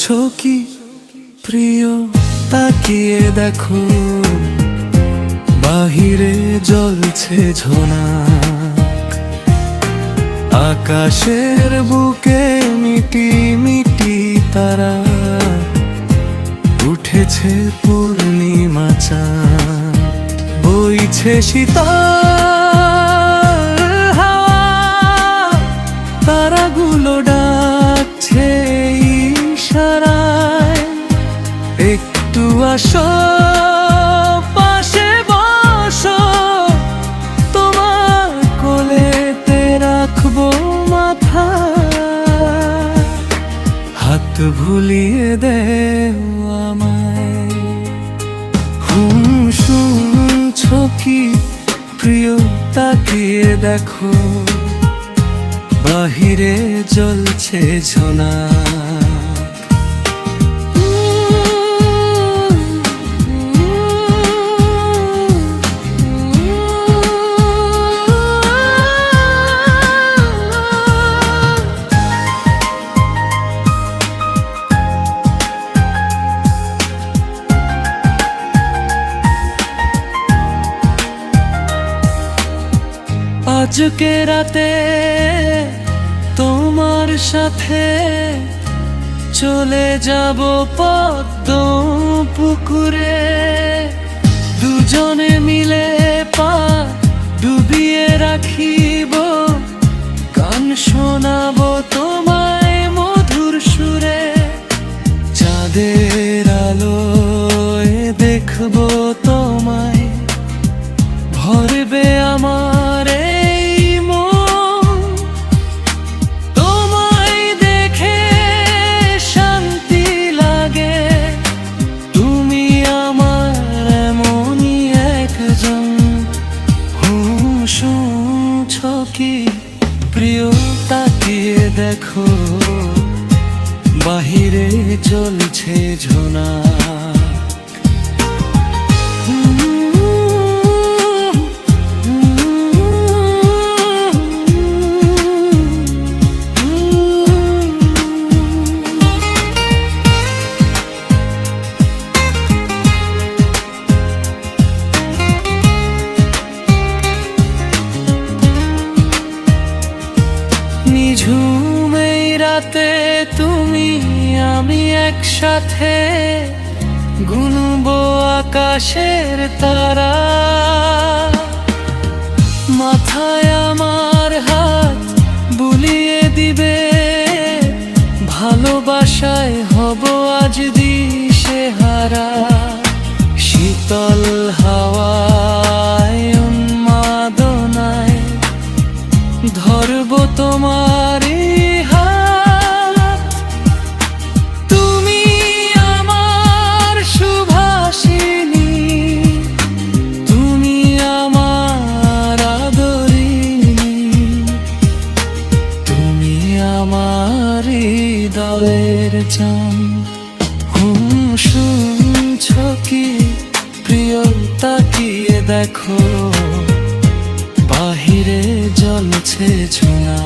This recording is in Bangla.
শুনছো কি প্রিয়, তাকিয়ে দেখো বাহিরে জ্বলছে ঝোনা। আকাশের বুকে মিটি মিটি তারা, উঠেছে পূর্ণিমা চাঁদ। বইছে শীতল হাওয়া, তারাগুলো ডাকছে ইশারায়। একটু আসো পাশে বসো, তোমার কোলেতে রাখবো মাথা। হাত ভুলিয়ে দেও আমায়। শুনছো কি প্রিয়, তাকিয়ে দেখো বাহিরে জ্বলছে ঝোনা। আজকে রাতে তোমার সাথে চলে যাব পদ্ম পুকুরে। দুজনে মিলে পা ডুবিয়ে রাখিব, গান শোনাবো তোমায় মধুর সুরে। চাঁদের আলোয় দেখবো তোমায়, ভরবে আমার এই মন। তোমায় দেখে শান্তি লাগে, তুমি আমার এমনই একজন। শুনছো কি প্রিয়, তাকিয়ে দেখো বাহিরে জ্বলছে ঝোনা। নিঝুম এই রাতে তুমি আমি একসাথে, গুনবো আকাশের তারা। মাথায় আমার হাত বুলিয়ে দিবে, ভালোবাসায় হব আজ দিশেহারা। শীতল হাওয়ায় উন্মাদনায় ধরবো তোমার হাত। তুমি আমার সুভাষিনী, তুমি আমার আদরিনী, তুমি আমার হৃদয়ের জান। শুনছো কি প্রিয়, তাকিয়ে দেখো বাহিরে জ্বলছে ঝোনা।